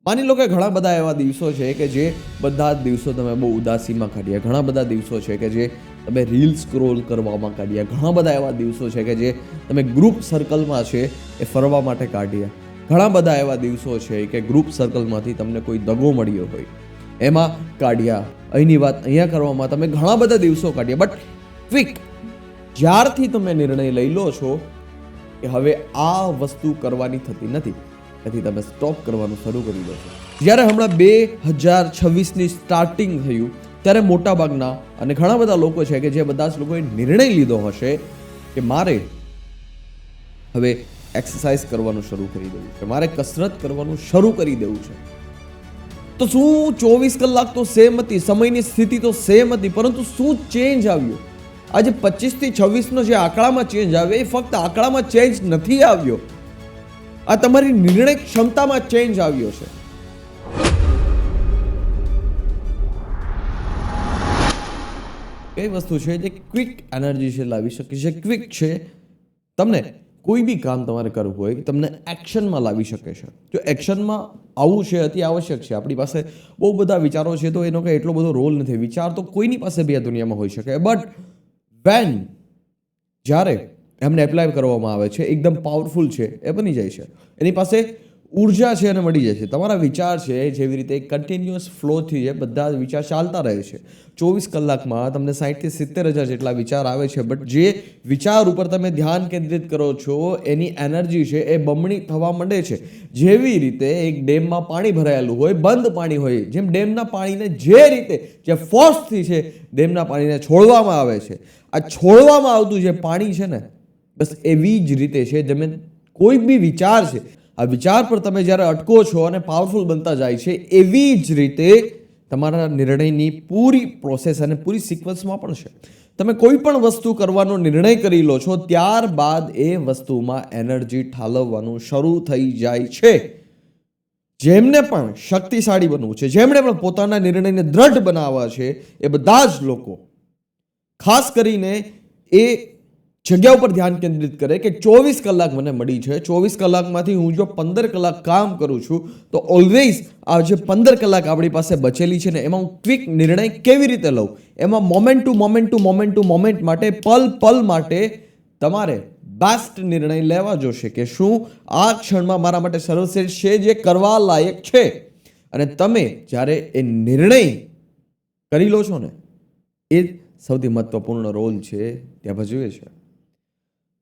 માની લો કે ઘણા બધા એવા દિવસો છે કે જે બધા જ દિવસો તમે બહુ ઉદાસીમાં કાઢ્યા, ઘણા બધા દિવસો છે કે જે તમે રીલ સ્ક્રોલ કરવામાં કાઢ્યા, ઘણા બધા એવા દિવસો છે કે જે તમે ગ્રુપ સર્કલમાં છે એ ફરવા માટે કાઢ્યા, ઘણા બધા એવા દિવસો છે કે ગ્રુપ સર્કલમાંથી તમને કોઈ દગો મળ્યો હોય એમાં કાઢ્યા. અહીંની વાત અહીંયા કરવામાં તમે ઘણા બધા દિવસો કાઢ્યા. બટ ક્વિક જ્યારથી તમે નિર્ણય લઈ લો છો કે હવે આ વસ્તુ કરવાની થતી નથી, તેથી તમે સ્ટોપ કરવાનું શરૂ કરી દો છો. જ્યારે હમણાં 2026ની સ્ટાર્ટિંગ થયું ત્યારે મોટાભાગના અને ઘણા બધા લોકો છે કે જે બધા જ લોકોએ નિર્ણય લીધો હશે કે મારે હવે એક્સરસાઇઝ કરવાનું શરૂ કરી દેવું છે, મારે કસરત કરવાનું શરૂ કરી દેવું છે. તો શું 24 કલાક તો સેમ હતી, સમયની સ્થિતિ તો સેમ હતી, પરંતુ શું ચેન્જ આવ્યો? આજે 25 થી 26નો જે આંકડામાં ચેન્જ આવ્યો એ ફક્ત આંકડામાં ચેન્જ નથી આવ્યો, આ તમારી નિર્ણય ક્ષમતામાં ચેન્જ આવ્યો છે. એ વસ્તુ છે જે ક્વિક એનર્જી છે લાવી શકે છે. ક્વિક છે, તમને કોઈ બી કામ તમારે કરવું હોય તમને એક્શનમાં લાવી શકે છે. જો એક્શનમાં આવવું છે અતિ આવશ્યક છે. આપણી પાસે બહુ બધા વિચારો છે તો એનો કંઈ એટલો બધો રોલ નથી. વિચાર તો કોઈની પાસે બી આ દુનિયામાં હોઈ શકે, બટ જ્યારે એમને એપ્લાય કરવામાં આવે છે એકદમ પાવરફુલ છે એ બની જાય છે, એની પાસે ઉર્જા છે અને મળી જાય છે. તમારા વિચાર છે જેવી રીતે કન્ટિન્યુઅસ ફ્લોથી છે, બધા જ વિચાર ચાલતા રહે છે. 24 કલાકમાં તમને 60 થી 70,000 જેટલા વિચાર આવે છે, બટ જે વિચાર ઉપર તમે ધ્યાન કેન્દ્રિત કરો છો એની એનર્જી છે એ બમણી થવા માંડે છે. જેવી રીતે એક ડેમમાં પાણી ભરાયેલું હોય, બંધ પાણી હોય, જેમ ડેમના પાણીને જે રીતે જે ફોર્સથી છે ડેમના પાણીને છોડવામાં આવે છે, આ છોડવામાં આવતું જે પાણી છે ને, બસ એવી જ રીતે છે તમે કોઈ બી વિચાર છે, આ વિચાર પર તમે જ્યારે અટકો છો અને પાવરફુલ બનતા જાય છે, એવી જ રીતે તમારા નિર્ણયની પૂરી પ્રોસેસ અને પૂરી સિક્વન્સમાં પણ છે. તમે કોઈ પણ વસ્તુ કરવાનો નિર્ણય કરી લો છો ત્યારબાદ એ વસ્તુમાં એનર્જી ઠાલવવાનું શરૂ થઈ જાય છે. જેમને પણ શક્તિશાળી બનવું છે, જેમણે પણ પોતાના નિર્ણયને દ્રઢ બનાવવા છે, એ બધા જ લોકો ખાસ કરીને એ જગ્યા ઉપર ધ્યાન કેન્દ્રિત કરે કે 24 કલાક મને મળી છે, 24 કલાકમાંથી હું જો 15 કલાક કામ કરું છું તો ઓલવેઝ આ જે 15 કલાક આપણી પાસે બચેલી છે ને એમાં હું ક્વિક નિર્ણય કેવી રીતે લઉં, એમાં મોમેન્ટ માટે પલ માટે તમારે બેસ્ટ નિર્ણય લેવા જોશે કે શું આ ક્ષણમાં મારા માટે સર્વશ્રેષ્ઠ છે, જે કરવા લાયક છે. અને તમે જ્યારે એ નિર્ણય કરી લો છો ને એ સૌથી મહત્વપૂર્ણ રોલ છે ત્યાં ભજવે છે.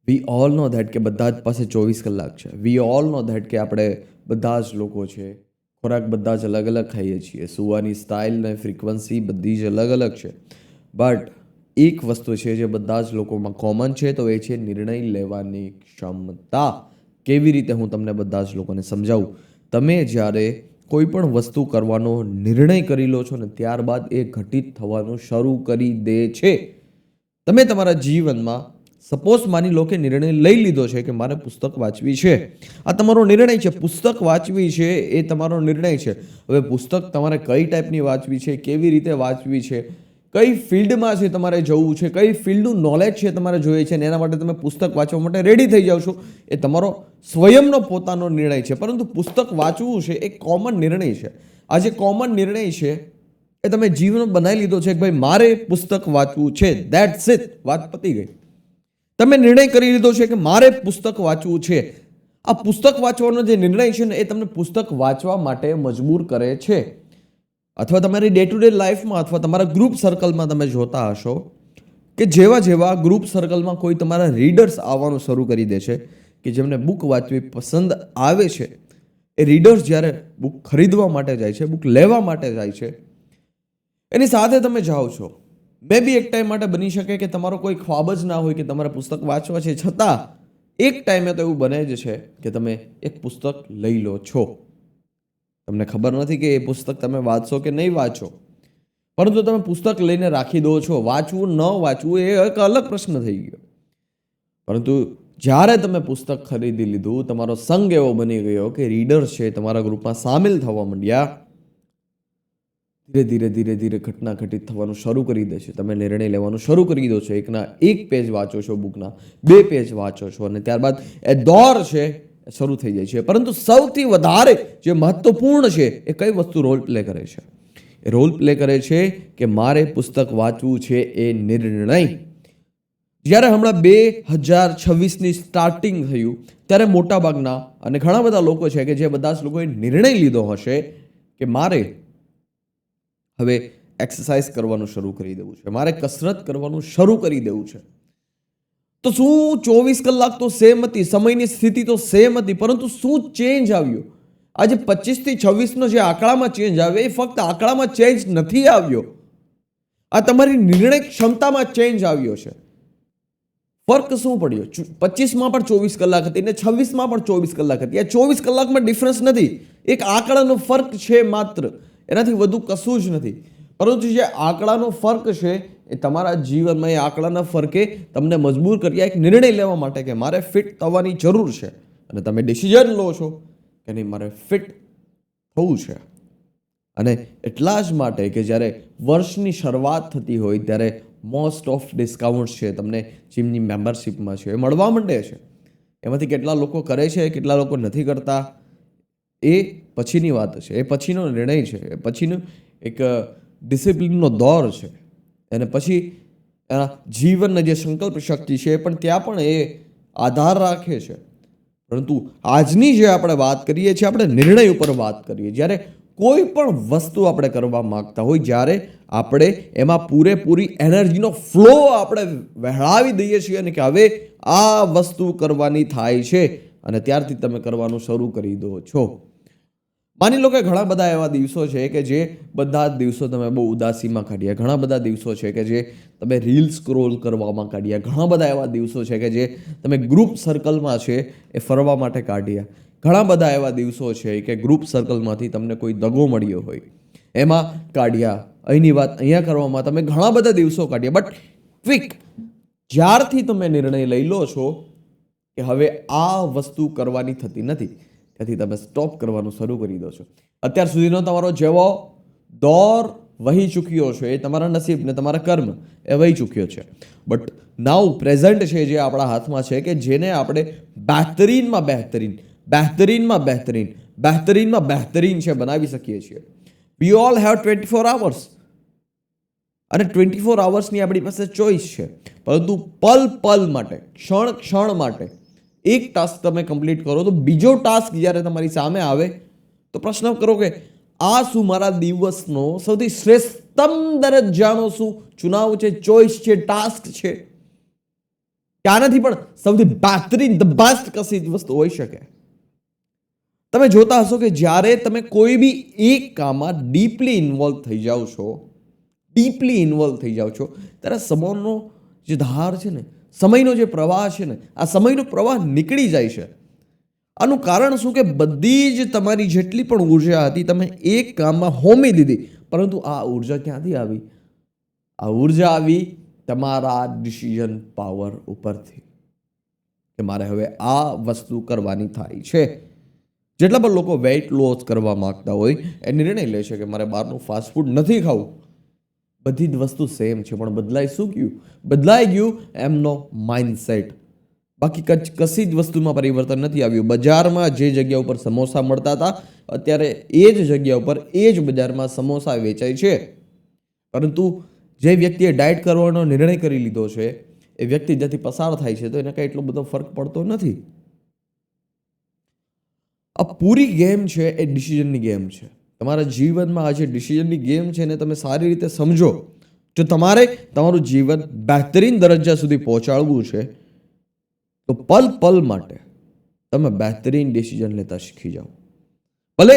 વી ઓલ નો ધેટ કે બધા જ પાસે 24 કલાક છે. વી ઓલ નો ધેટ કે આપણે બધા જ લોકો છે, ખોરાક બધા જ અલગ અલગ ખાઈએ છીએ, સુવાની સ્ટાઇલ ને ફ્રીક્વન્સી બધી જ અલગ અલગ છે, બટ એક વસ્તુ છે જે બધા જ લોકોમાં કોમન છે, તો એ છે નિર્ણય લેવાની ક્ષમતા. કેવી રીતે હું તમને બધા જ લોકોને સમજાવું. તમે જ્યારે કોઈ પણ વસ્તુ કરવાનો નિર્ણય કરી લો છો ને ત્યારબાદ એ ઘટિત થવાનું શરૂ કરી દે છે. તમે તમારા જીવનમાં સપોઝ માની લો કે નિર્ણય લઈ લીધો છે કે મારે પુસ્તક વાંચવી છે, આ તમારો નિર્ણય છે. પુસ્તક વાંચવી છે એ તમારો નિર્ણય છે. હવે પુસ્તક તમારે કઈ ટાઈપની વાંચવી છે, કેવી રીતે વાંચવી છે, કઈ ફિલ્ડમાં છે તમારે જવું છે, કઈ ફિલ્ડનું નોલેજ છે તમારે જોઈએ છે, અને એના માટે તમે પુસ્તક વાંચવા માટે રેડી થઈ જાઓ છો, એ તમારો સ્વયંનો પોતાનો નિર્ણય છે. પરંતુ પુસ્તક વાંચવું છે એ કોમન નિર્ણય છે. આ જે કોમન નિર્ણય છે એ તમે જીવન બનાવી લીધો છે કે ભાઈ મારે પુસ્તક વાંચવું છે, ધેટ્સ ઇટ, વાત પતી ગઈ. તમે નિર્ણય કરી લીધો છે કે મારે પુસ્તક વાંચવું છે. આ પુસ્તક વાંચવાનો જે નિર્ણય છે ને એ તમને પુસ્તક વાંચવા માટે મજબૂર કરે છે. અથવા તમારી ડે ટુ ડે લાઈફમાં અથવા તમારા ગ્રુપ સર્કલમાં તમે જોતા હશો કે જેવા ગ્રુપ સર્કલમાં કોઈ તમારા રીડર્સ આવવાનું શરૂ કરી દે છે કે જેમને બુક વાંચવી પસંદ આવે છે, એ રીડર્સ જ્યારે બુક ખરીદવા માટે જાય છે, બુક લેવા માટે જાય છે, એની સાથે તમે જાઓ છો. મે બી એક ટાઈમ માટે બની શકે કે તમારો કોઈ ખ્વાબ જ ના હોય કે તમારે પુસ્તક વાંચવા છે, છતાં એક ટાઈમે તો એવું બને જ છે કે તમે એક પુસ્તક લઈ લો છો. તમને ખબર નથી કે એ પુસ્તક તમે વાંચશો કે નહીં વાંચો, પરંતુ તમે પુસ્તક લઈને રાખી દો છો. વાંચવું ન વાંચવું એ એક અલગ પ્રશ્ન થઈ ગયો. પરંતુ જ્યારે તમે પુસ્તક ખરીદી લીધું, તમારો સંગ એવો બની ગયો કે રીડર્સ છે તમારા ગ્રુપમાં સામેલ થવા માંડ્યા, ધીરે ધીરે ઘટના ઘટિત થવાનું શરૂ કરી દે છે. તમે નિર્ણય લેવાનું શરૂ કરી દો છો. એકના એક પેજ વાંચો છો, બુકના 2 પેજ વાંચો છો, અને ત્યારબાદ એ દોર છે શરૂ થઈ જાય છે. પરંતુ સૌથી વધારે જે મહત્વપૂર્ણ છે એ કઈ વસ્તુ રોલ પ્લે કરે છે? એ રોલ પ્લે કરે છે કે મારે પુસ્તક વાંચવું છે એ નિર્ણય. જ્યારે હમણાં 2026ની સ્ટાર્ટિંગ થયું ત્યારે મોટાભાગના અને ઘણા બધા લોકો છે કે જે બધા જ લોકોએ નિર્ણય લીધો હશે કે મારે હવે એક્સરસાઇઝ કરવાનું શરૂ કરી દેવું છે, મારે કસરત કરવાનું શરૂ કરી દેવું છે. તો શું 24 કલાક તો સેમ હતી, સમયની સ્થિતિ તો સેમ હતી, પરંતુ શું ચેન્જ આવ્યો? આજે 25 થી 26નો જે આંકડામાં ચેન્જ આવ્યો એ ફક્ત આંકડામાં ચેન્જ નથી આવ્યો, આ તમારી નિર્ણય ક્ષમતામાં ચેન્જ આવ્યો છે. ફર્ક શું પડ્યો? 25માં પણ 24 કલાક હતી ને 26માં પણ 24 કલાક હતી. આ 24 કલાકમાં ડિફરન્સ નથી, એક આંકડાનો ફર્ક છે માત્ર, એનાથી વધુ કશું જ નથી. પરંતુ જે આંકડાનો ફર્ક છે એ તમારા જીવનમાં એ આંકડાના ફર્કે તમને મજબૂર કર્યા એક નિર્ણય લેવા માટે કે મારે ફિટ થવાની જરૂર છે. અને તમે ડિસિઝન લો છો કે નહીં, મારે ફિટ થવું છે. અને એટલા જ માટે કે જ્યારે વર્ષની શરૂઆત થતી હોય ત્યારે મોસ્ટ ઓફ ડિસ્કાઉન્ટ છે તમને જીમની મેમ્બરશિપમાં છે એ મળવા માંડે છે. એમાંથી કેટલા લોકો કરે છે, કેટલા લોકો નથી કરતા, એ પછીની વાત છે, એ પછીનો નિર્ણય છે, એ પછીનું એક ડિસિપ્લિનનો દોર છે. અને પછી એના જીવનની જે સંકલ્પ શક્તિ છે પણ ત્યાં પણ એ આધાર રાખે છે. પરંતુ આજની જે આપણે વાત કરીએ છીએ, આપણે નિર્ણય ઉપર વાત કરીએ. જ્યારે કોઈ પણ વસ્તુ આપણે કરવા માંગતા હોય, જ્યારે આપણે એમાં પૂરેપૂરી એનર્જીનો ફ્લો આપણે વહેલાવી દઈએ છીએ અને કે હવે આ વસ્તુ કરવાની થાય છે અને ત્યારથી તમે કરવાનું શરૂ કરી દો છો. માની લો કે ઘણા બધા એવા દિવસો છે કે જે બધા જ દિવસો તમે બહુ ઉદાસીમાં કાઢ્યા, ઘણા બધા દિવસો છે કે જે તમે રીલ સ્ક્રોલ કરવામાં કાઢ્યા, ઘણા બધા એવા દિવસો છે કે જે તમે ગ્રુપ સર્કલમાં છે એ ફરવા માટે કાઢ્યા, ઘણા બધા એવા દિવસો છે કે ગ્રુપ સર્કલમાંથી તમને કોઈ દગો મળ્યો હોય એમાં કાઢ્યા. અહીંની વાત અહીંયા કરવામાં તમે ઘણા બધા દિવસો કાઢ્યા. બટ ક્વિક જ્યારથી તમે નિર્ણય લઈ લો છો કે હવે આ વસ્તુ કરવાની થતી નથી, ત્યાંથી તમે સ્ટોપ કરવાનું શરૂ કરી દો છો. અત્યાર સુધીનો તમારો જેવો દોર વહી ચૂક્યો છે, એ તમારા નસીબ ને તમારા કર્મ એ વહી ચૂક્યો છે. બટ નાઉ પ્રેઝન્ટ છે જે આપણા હાથમાં છે કે જેને આપણે બહેતરીનમાં બહેતરીન, બહેતરીનમાં બહેતરીન, બહેતરીનમાં બહેતરીન છે બનાવી શકીએ છીએ. વી ઓલ હેવ 24 hours અને 24 hours આપણી પાસે ચોઈસ છે. પરંતુ પલ પલ માટે, ક્ષણ ક્ષણ માટે એક ટાસ્ક તમે કમ્પ્લીટ કરો તો બીજો ટાસ્ક જ્યારે તમારી સામે આવે તો પ્રશ્ન કરો કે આ શું મારા દિવસનો સૌથી શ્રેષ્ઠતમ દરજ્જાનો શું ચુનાવ છે, ચોઈસ છે, ટાસ્ક છે કે આનાથી પણ સૌથી બહેતરીન, ધ બેસ્ટ કશી જ વસ્તુ હોઈ શકે. તમે જોતા હશો કે જ્યારે તમે કોઈ બી એક કામમાં ડીપલી ઇન્વોલ્વ થઈ જાઓ છો, ત્યારે સમયનો જે ધાર છે ને, સમયનો જે પ્રવાહ છે ને, આ સમયનો પ્રવાહ નીકળી જાય છે. આનું કારણ શું કે બધી જ તમારી જેટલી પણ ઉર્જા હતી તમે એક કામમાં હોમી દીધી. પરંતુ આ ઉર્જા ક્યાંથી આવી? આ ઉર્જા આવી તમારા ડિસિઝન પાવર ઉપરથી કે મારે હવે આ વસ્તુ કરવાની થાય છે. જેટલા પણ લોકો વેઇટ લોસ કરવા માંગતા હોય એ નિર્ણય લે છે કે મારે બહારનું ફાસ્ટ ફૂડ નથી ખાવું. બધી જ વસ્તુ સેમ છે પણ બદલાઈ શું ગયું? બદલાઈ ગયું એમનો માઇન્ડસેટ. બાકી કશી જ વસ્તુમાં પરિવર્તન નથી આવ્યું. બજારમાં જે જગ્યા ઉપર સમોસા મળતા હતા અત્યારે એ જ જગ્યા ઉપર એ જ બજારમાં સમોસા વેચાય છે. પરંતુ જે વ્યક્તિએ ડાયટ કરવાનો નિર્ણય કરી લીધો છે એ વ્યક્તિ જ્યાંથી પસાર થાય છે તો એને કંઈ એટલો બધો ફરક પડતો નથી. આ પૂરી ગેમ છે એ ડિસિઝનની ગેમ છે. તમારા જીવનમાં આ જે ડિસિઝનની ગેમ છે ને તમે સારી રીતે સમજો. જો તમારે તમારું જીવન બહેતરીન દરજ્જા સુધી પહોંચાડવું છે તો પલ પલ માટે તમે બહેતરીન ડિસિઝન લેતા શીખી જાઓ. ભલે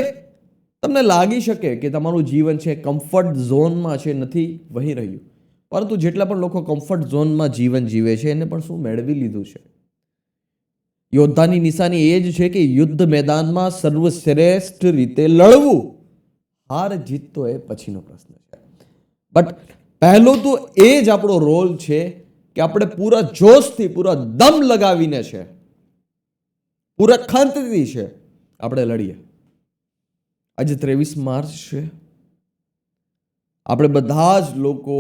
તમને લાગી શકે કે તમારું જીવન છે કમ્ફર્ટ ઝોનમાં છે, નથી વહી રહ્યું, પરંતુ જેટલા પણ લોકો કમ્ફર્ટ ઝોનમાં જીવન જીવે છે એને પણ શું મેળવી લીધું છે? યોદ્ધાની નિશાની એ જ છે કે યુદ્ધ મેદાનમાં સર્વશ્રેષ્ઠ રીતે લડવું. હાર જીત તો એ પછીનો પ્રશ્ન છે. બટ પહેલો તો એ જ આપણો રોલ છે કે આપણે પૂરા જોશથી, પૂરા દમ લગાવીને છે, પૂરા ખંતથી છે આપણે લડીએ. આજે 23 માર્ચ છે. આપણે બધા જ લોકો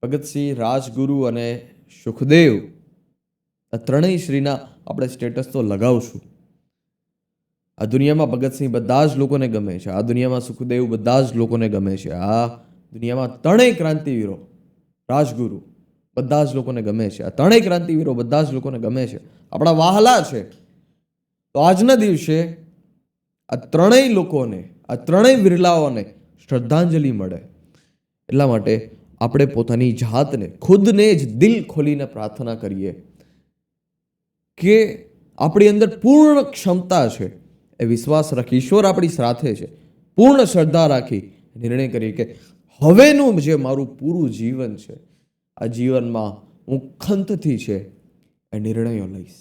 ભગતસિંહ, રાજગુરુ અને સુખદેવ આ ત્રણેય શ્રીના આપણે સ્ટેટસ તો લગાવશું. આ દુનિયામાં ભગતસિંહ બધા જ લોકોને ગમે છે, આ દુનિયામાં સુખદેવ બધા જ લોકોને ગમે છે, આ દુનિયામાં ત્રણેય ક્રાંતિવીરો, રાજગુરુ બધા જ લોકોને ગમે છે, આ ત્રણેય ક્રાંતિવીરો બધા જ લોકોને ગમે છે, આપણા વહાલા છે. તો આજના દિવસે આ ત્રણેય લોકોને, આ ત્રણેય વિરલાઓને શ્રદ્ધાંજલિ મળે એટલા માટે આપણે પોતાની જાતને, ખુદને જ દિલ ખોલીને પ્રાર્થના કરીએ કે આપણી અંદર પૂર્ણ ક્ષમતા છે એ વિશ્વાસ રાખી, ઈશ્વર આપણી સાથે છે, પૂર્ણ શ્રદ્ધા રાખી નિર્ણય કરીએ કે હવેનું જે મારું પૂરું જીવન છે, આ જીવનમાં હું ખંતથી છે એ નિર્ણયો લઈશ.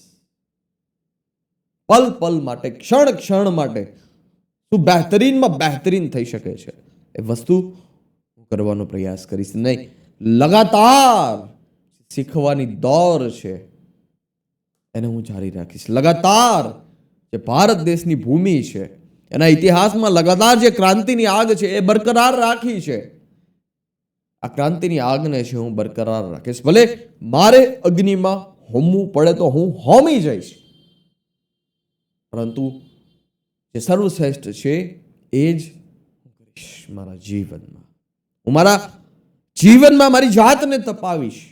પલ પલ માટે, ક્ષણ ક્ષણ માટે શું બહેતરીનમાં બહેતરીન થઈ શકે છે એ વસ્તુ હું કરવાનો પ્રયાસ કરીશ. નહીં, લગાતાર શીખવાની દોર છે એને હું જારી રાખીશ. લગાતાર જે ભારત દેશની ભૂમિ છે, એના ઇતિહાસમાં લગાતાર જે ક્રાંતિની આગ છે એ બરકરાર રાખી છે. આ ક્રાંતિની આગને છે હું બરકરાર રાખીશ. ભલે મારે અગ્નિમાં હોમવું પડે તો હું હોમી જઈશ, પરંતુ જે સર્વશ્રેષ્ઠ છે એ જ હું કરીશ મારા જીવનમાં. હું મારા જીવનમાં મારી જાતને તપાવીશ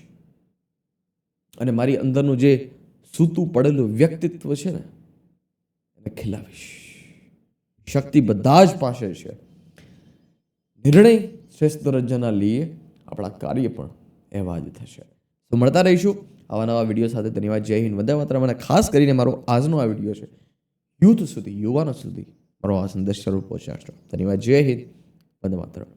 અને મારી અંદરનું જે સૂતું પડેલું વ્યક્તિત્વ છે ને એને ખીલાવીશ. શક્તિ બધા જ પાસે છે. નિર્ણય શ્રેષ્ઠ દરજ્જાના લઈએ, આપણા કાર્ય પણ એવા જ થશે. તો મળતા રહીશું આવા નવા વિડીયો સાથે. ધન્યવાદ. જય હિન્દ, વંદે માતરમ. અને ખાસ કરીને મારો આજનો આ વિડીયો છે યુથ સુધી, યુવાનો સુધી મારો આ સંદેશ જરૂર પહોંચાડશો. ધન્યવાદ. જય હિન્દ, વંદે માતરમ.